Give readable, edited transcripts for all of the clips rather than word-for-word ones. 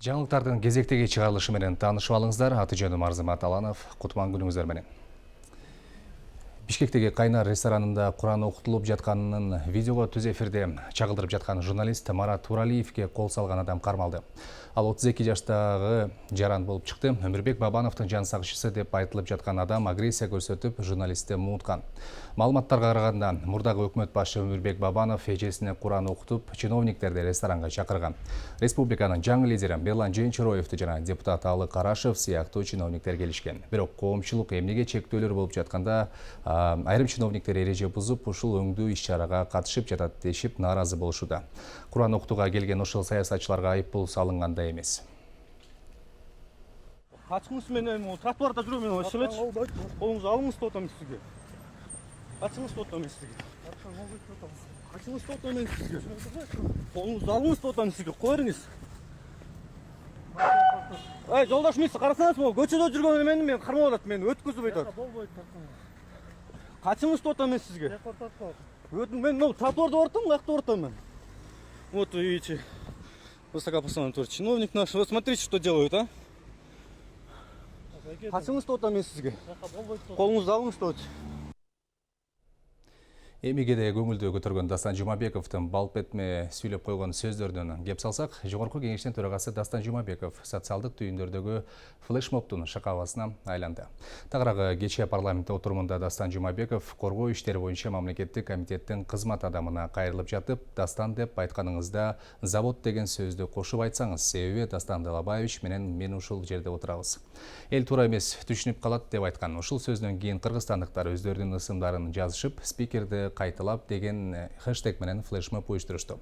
Жаңылыктардын кезектеги чыгарылышы менен таанышып алыңыздар. Аты жөнүм Арзымат Аланов. Кутман күнүңүздөр менен. Бишкектеги Кайнар ресторанында Куран окутулуп жатканын видеого түз эфирде чагылдырып жаткан журналист Марат Туралиевке кол салган адам кармалды. Ал 32 жаштагы жаран болуп чыкты. Өмүрбек Бабановдун жан сагышчысы деп айтылып жаткан адам агрессия көрсөтүп, журналистти мууткан. Маалыматтарга караганда, мурдагы өкмөт башы Өмүрбек Бабанов эжесине Куран окутуп, чиновниктерди ресторанга чакырган. Республиканын жаңы лидери Берлан Женчироевду жана депутат Алы Карашев сыяктуу чиновниктер келишкен. Бирок коомчулук эмнеге чектөөлөр болуп жатканда айрым чиновниктер эреже бузуп, ушул өңдүү иш-чарага катышып жатат дешип нааразы болушууда. Куран окутууга келген ошол саясатчыларга айыппул салынганда эмес. Качыңыз менен тротуарда жүрөм мен ошолчу. Колуңузду алыңыз деп атам сизге. Качыңыз деп атам сизге. Качыңыз деп атам сизге. Колуңузду алыңыз деп атам сизге. Кое бериңиз. Ай, жолдош мисиз, карасаңыз, көчөдө жүргөн мен кармап атат, мени өткүзүп айтат. Качыңыз деп атам сизге. Мен тротуарда бартам, каякта бартам мен. Вот видите. Высокопоставленный тоже чиновник наш. Вот смотрите, что делают, а? Качыңыз деп атам сизге. Колуңузду алыңыз деп атам. Эмигеде көңүлдү көтөргөн Дастан Жумабековдун балп этме сүйлөп койгон сөздөрүнөн кеп салсак, Жогорку кеңештин төрагасы Дастан Жумабеков социалдык түйүндөрдөгү флешмобдун шакаласына айланды. Тагыраагы кечээ парламентте отурумунда Дастан Жумабеков коргоо иштери боюнча мамлекеттик комитеттин кызмат адамына кайрылып жатып, Дастан деп айтканыңызда завод деген сөздү кошуп айтсаңыз, себеби Дастан Далабаевич менен мен ушул жерде отурабыз. Эл туура эмес түшүнүп калат деп айткан. Ушул сөздөн кийин кыргызстандыктар өздөрүнүн ысымдарын жазышып, спикерди кайталап деген хэштег менен флешмоб уюштурушту.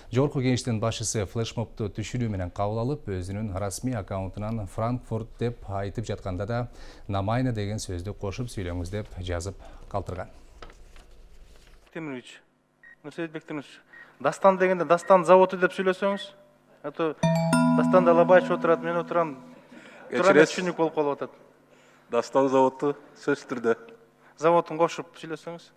Жогорку кеңештин башчысы флешмобду түшүрүү менен кабыл алып, өзүнүн расмий аккаунтунан Франкфурт деп айтып жатканда да намайны деген сөздү кошуп сүйлөңүз деп жазып калтырган. Темирович, Нурсейитбек Темирович, Дастан дегенде Дастан заводу деп сүйлөсөңүз, ато Дастан Далабаевич отурат, мен отурам. Түшүнүк болуп калып атат. Дастан заводу сөз түрдө. Заводун кошуп сүйлөсөңүз.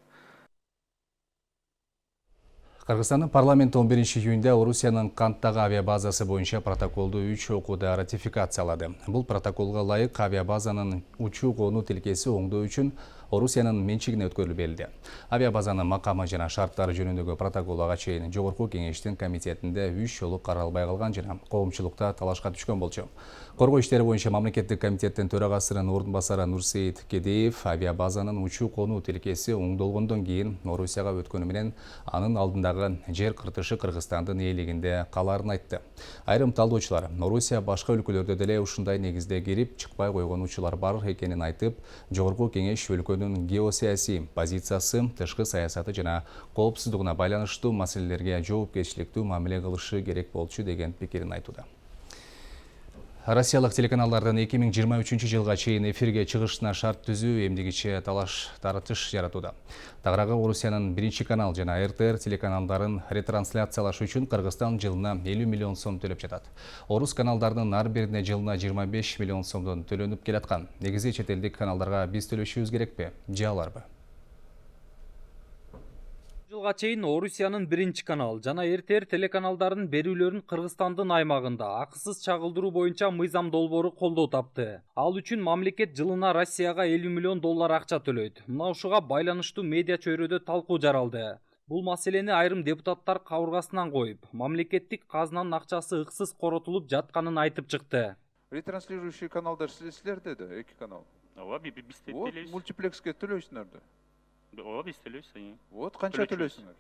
Кыргызстандын парламенти 11-июнда Орусиянын Канттагы авиабазасы боюнча протоколду 3 окууда ратификациялады. Бул протоколго ылайык авиабазанын учуу конуу тилкеси оңдоо үчүн Орусиянын менчигине өткөрүлүп берилди. Авиабазанын макамы жана шарттары жөнүндөгү протокол ага чейин Жогорку кеңештин комитетинде 3 жолу каралбай калган жана коомчулукта талашка түшкөн болчу. Коргоо иштери боюнча мамлекеттик комитеттин төрагасынын ордун басары Нурсейит Кедеев авиабазанын учуу конуу тилкеси оңдолгондон кийин Орусияга өткөнү менен анын алдындагы жер кыртышы Кыргызстандын ээлигинде калаарын айтты. Айрым талдоочулар Орусия башка өлкөлөрдө деле ушундай негизде кирип чыкпай койгон учурлар бар экенин айтып, Жогорку кеңеш өлкөнүн геосаясий позициясы, тышкы саясаты жана коопсуздугуна байланыштуу маселелерге жоопкерчиликтүү мамиле кылышы керек болчу деген пикирин айтууда. Россиялык телеканалдардын 2023 жылга чейин эфирге чыгышына шарт түзүү эмдигиче талаш-тартыш жаратууда. Тагыраагы Орусиянын 1 канал жана РТР телеканалдарын ретрансляциялаш үчүн Кыргызстан жылына 50 миллион сом төлөп жатат. Орус каналдарынын ар бирине жылына 25 миллион сомдон төлөнүп келаткан. Негизи чет элдик каналдарга биз төлөшүбүз керекпи? Же аларбы? Жылга чейин Орусиянын 1 канал жана РТР телеканалдарынын берүүлөрүн Кыргызстандын аймагында акысыз чагылдыруу боюнча мыйзам долбоору колдоо тапты. Ал үчүн мамлекет жылына Россияга 50 миллион доллар акча төлөйт. Мына ушуга байланыштуу медиа чөйрөдө талкуу жаралды. Бул маселени айрым депутаттар кабыргасынан коюп, мамлекеттик казынанын акчасы ыксыз коротулуп жатканын айтып чыкты. Ретранслирующий каналдар силерде да, 2 канал. Ооба, биз Вот төлөйбүз. мультиплекске төлөйсүңөр да. Ооба, биз төлөйбүз. Вот канча төлөйсүңөр?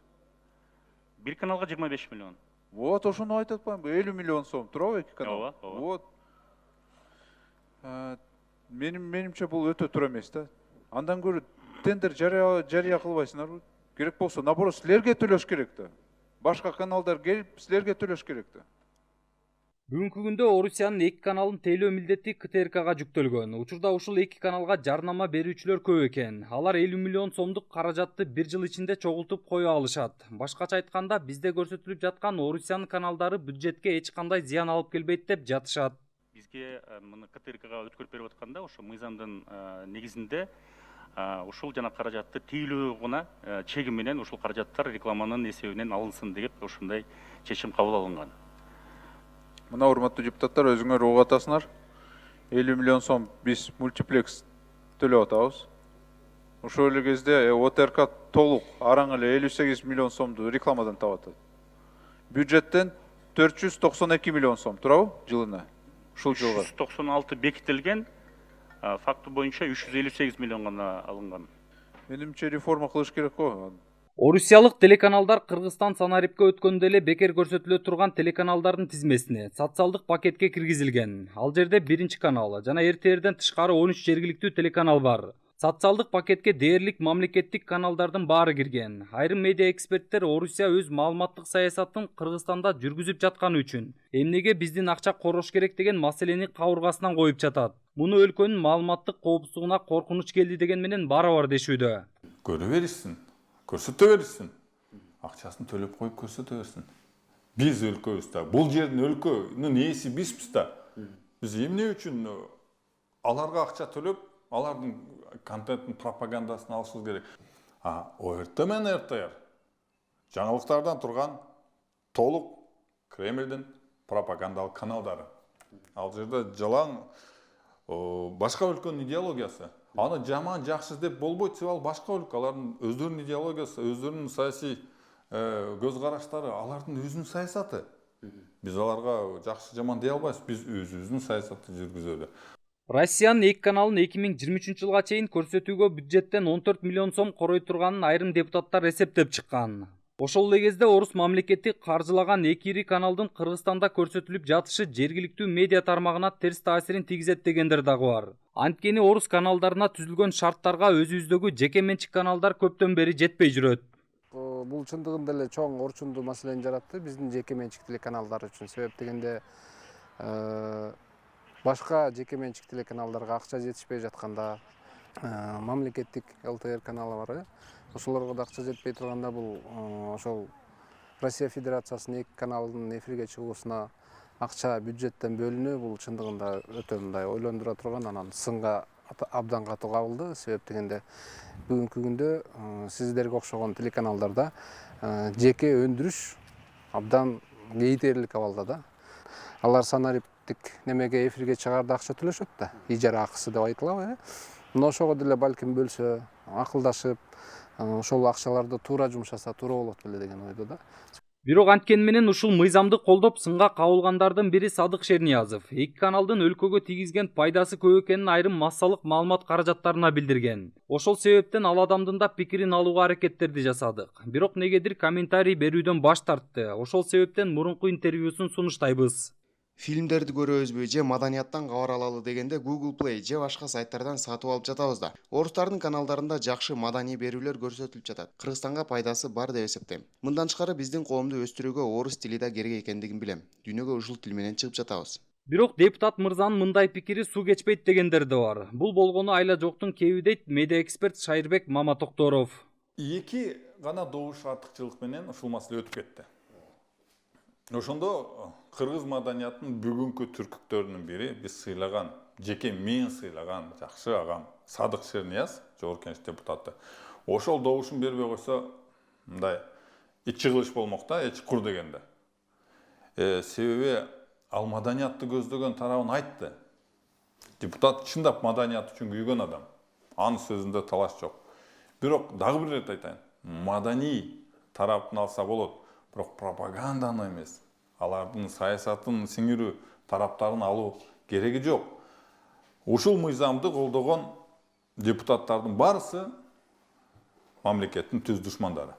Бир каналга 25 миллион. Вот ошону айтып атпаймынбы? 50 миллион сом туурабы 2 канал? Ооба, ооба. Вот. Менимче бул өтө туура эмес да. Андан көрө тендер жарыя кылбайсыңарбы? Керек болсо, наоборот, силерге төлөш керек да. Башка каналдар келип, силерге төлөш керек да. Бүгүнкү күндө Орусиянын 2 каналын тейлөө милдети КТРКга жүктөлгөн. Учурда ушул 2 каналга жарнама берүүчүлөр көп экен. Алар 50 миллион сомдук каражатты бир жыл ичинде чогултуп кое алышат. Башкача айтканда, бизде көрсөтүлүп жаткан Орусиянын каналдары бюджетке эч кандай зыян алып келбейт деп жатышат. Бизге мына КТРКга өткөрүп берип атканда, ошо мыйзамдын негизинде ушул жана каражатты тейлөө гана чегим менен ушул каражаттар рекламанын эсебинен алынсын деп ошондой чечим кабыл алынган. Мына урматтуу депутаттар, өзүңөр угуп атасыңар. 50 миллион сом биз мультиплекс төлөп атабыз. Ошол эле кезде ОТРК толук араң эле 58 миллион сомду рекламадан таап атат. Бюджеттен 492 миллион сом турабы жылына? Ушул жылга 396 бекитилген, факты боюнча 358 миллион гана алынган. Менимче реформа кылыш керек го. Орусиялык телеканалдар Кыргызстан санарипке өткөндө эле бекер көрсөтүлө турган телеканалдардын тизмесине социалдык пакетке киргизилген. Ал жерде биринчи канал жана РТРден тышкары 13 жергиликтүү телеканал бар. Социалдык пакетке дээрлик мамлекеттик каналдардын баары кирген. Айрым медиа эксперттер Орусия өз маалыматтык саясатын Кыргызстанда жүргүзүп жатканы үчүн эмнеге биздин акча корош керек деген маселени кабыргасынан коюп жатат. Муну өлкөнүн маалыматтык коопсуздугуна коркунуч келди деген менен барабар дешүүдө. Көрө беришсин, көрсөтө беришсин. Акчасын төлөп коюп көрсөтө берсин. Биз өлкөбүз да, бул жердин өлкөнүн ээси бизбиз да. Биз эмне үчүн аларга акча төлөп, алардын контенттин пропагандасын алышыбыз керек. ОРТ менен РТР жаңылыктардан турган толук Кремлдин пропагандалык каналдары. Ал жерде жалаң башка өлкөнүн идеологиясы. Аны жаман жакшы деп болбойт, ал башка өлкө, алардын өздөрүнүн идеологиясы, өздөрүнүн саясий көз караштары, алардын өзүнүн саясаты. Биз аларга жакшы жаман дей албайбыз, биз өзүбүздүн саясатты жүргүзөлү. Россиянын 2 каналын 2023 жылга чейин көрсөтүүгө бюджеттен 14 миллион сом корой турганын айрым депутаттар эсептеп чыккан. Ошол эле кезде орус мамлекети каржылаган 2 ири каналдын Кыргызстанда көрсөтүлүп жатышы жергиликтүү медиа тармагына терс таасирин тийгизет дегендер дагы бар. Анткени орус каналдарына түзүлгөн шарттарга өзүбүздөгү жеке менчик каналдар көптөн бери жетпей жүрөт. Бул чындыгында эле чоң орчундуу маселени жаратты биздин жеке менчик телеканалдар үчүн. Себеп дегенде башка жеке менчик телеканалдарга акча жетишпей жатканда, мамлекеттик ЛТР каналы бар, ошолорго да акча жетпей турганда бул ошол Россия Федерациясынын 2 каналынын эфирге чыгуусуна акча бюджеттен бөлүнүү бул чындыгында өтө мындай ойлондура турган, анан сынга абдан катуу кабылды. Себеп дегенде бүгүнкү күндө сиздерге окшогон телеканалдарда жеке өндүрүш абдан кейтерлик абалда да. Алар санариптик немеге эфирге чыгаарда акча төлөшөт да, ижара акысы деп айтылабы. Мына ошого деле балким бөлсө, акылдашып, ошол акчаларды туура жумшаса туура болот беле деген ойдо да. Бирок анткени менен ушул мыйзамды колдоп сынга кабылгандардын бири Садык Шерниязов 2 каналдын өлкөгө тийгизген пайдасы көп экенин айрым массалык маалымат каражаттарына билдирген. Ошол себептен ал адамдын да пикирин алууга аракеттерди жасадык. Бирок негедир комментарий берүүдөн баш тартты. Ошол себептен мурунку интервьюсун сунуштайбыз. Фильмдерди көрөбүзбү же маданияттан кабар алалы дегенде Google Play же башка сайттардан сатып алып жатабыз да. Орустардын каналдарында жакшы маданий берүүлөр көрсөтүлүп жатат. Кыргызстанга пайдасы бар деп эсептейм. Мындан тышкары биздин коомду өстүрүүгө орус тили да керек экендигин билем. Дүйнөгө ушул тил менен чыгып жатабыз. Бирок депутат мырзанын мындай пикири суу кечпейт дегендер да бар. Бул болгону айла жоктун кеби дейт медиа эксперт Шайырбек Маматокторов. 2 гана добуш артыкчылык менен ушул маселе өтүп кетти. Ошондо кыргыз маданиятынын бүгүнкү түркүктөрүнүн бири биз сыйлаган, жеке мен сыйлаган жакшы агам Садык Шернияз, жогорку кеңеш депутаты. Ошол добушун бербей койсо, мындай ичи кылыш болмок да, эч кур дегенде. Себеби ал маданиятты көздөгөн тарабын айтты. Депутат чындап маданият үчүн күйгөн адам. Анын сөзүндө талаш жок. Бирок дагы бир рет айтайын, маданий тараптын алса болот. Бирок пропаганданы эмес, алардын саясатын сиңирүү тараптарын алуу кереги жок. Ушул мыйзамды колдогон депутаттардын барысы мамлекеттин түз душмандары.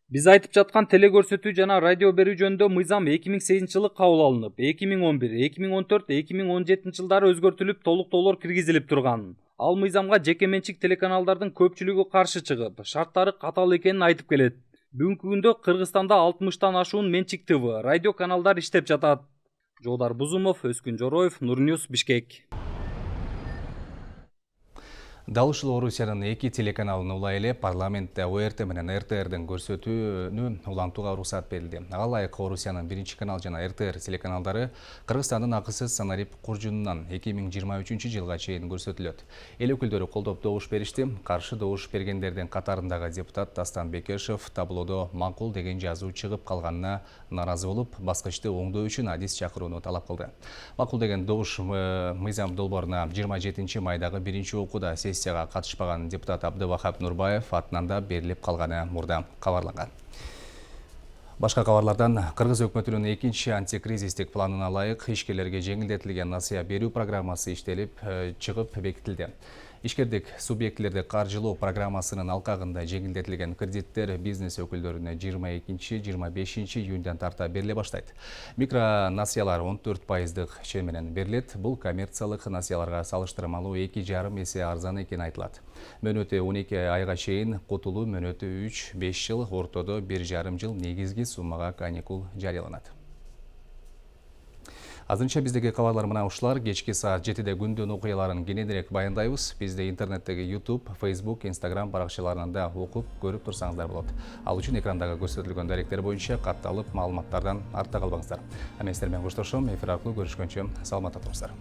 Биз айтып жаткан телекөрсөтүү жана радио берүү жөнүндө мыйзам 2008 жылы кабыл алынып, 2011, 2014, 2017 жылдары өзгөртүлүп, толуктоолор киргизилип турган. Ал мыйзамга жеке менчик телеканалдардын көпчүлүгү каршы чыгып, шарттары катаал экенин айтып келет. Бүгүнкү күндө Кыргызстанда 60тан ашуун менчик ТВ, радио каналдар иштеп жатат. Жолдар Бузумов, Өскүн Жороев, Нур Ньюс, Бишкек. Дал ушул Орусиянын 2 телеканалын улай эле парламентте ОРТ менен РТРдин көрсөтүүнү улантууга уруксат берилди. Ага ылайык Орусиянын 1 канал жана РТР телеканалдары Кыргызстандын акысыз санарип куржунунан 2023 жылга чейин көрсөтүлөт. Эл өкүлдөрү колдоп добуш беришти. Каршы добуш бергендердин катарындагы депутат Дастан Бекешев таблодо макул деген жазуу чыгып калганына наразы болуп, баскычты оңдоо үчүн адис чакырууну талап кылды. Макул деген добуш мыйзам долбооруна 27 майдагы 1-окууда сессияга катышпаган депутат Абдывахап Нурбаев атынан да берилип калганы мурда кабарланган. Башка кабарлардан Кыргыз өкмөтүнүн 2 антикризистик планына ылайык ишкерлерге жеңилдетилген насыя берүү программасы иштелип чыгып бекитилди. Ишкердик субъектилерди каржылоо программасынын алкагында жеңилдетилген кредиттер бизнес өкүлдөрүнө 22-25 июндан тарта бериле баштайт. Микро насыялар 14% чек менен берилет. Бул коммерциялык насыяларга салыштырмалуу 2,5 эсе арзан экени айтылат. Мөөнөтү 12 айга чейин, кутулуу мөөнөтү 3-5 жыл, ортодо 1,5 жыл негизги суммага каникул жарыяланат. Азырынча биздеги кабарлар мына ушулар. Кечки саат 7-де күндүн окуяларын кененирээк баяндайбыз. Бизде интернеттеги YouTube, Facebook, Instagram баракчаларынан да окуп, көрүп турсаңыздар болот. Ал үчүн экрандагы көрсөтүлгөн даректер боюнча катталып, маалыматтардан артта калбаңыздар. Мен сиздер менен коштошом. Эфир аркылуу көрүшкөнчө саламатта туруңуздар.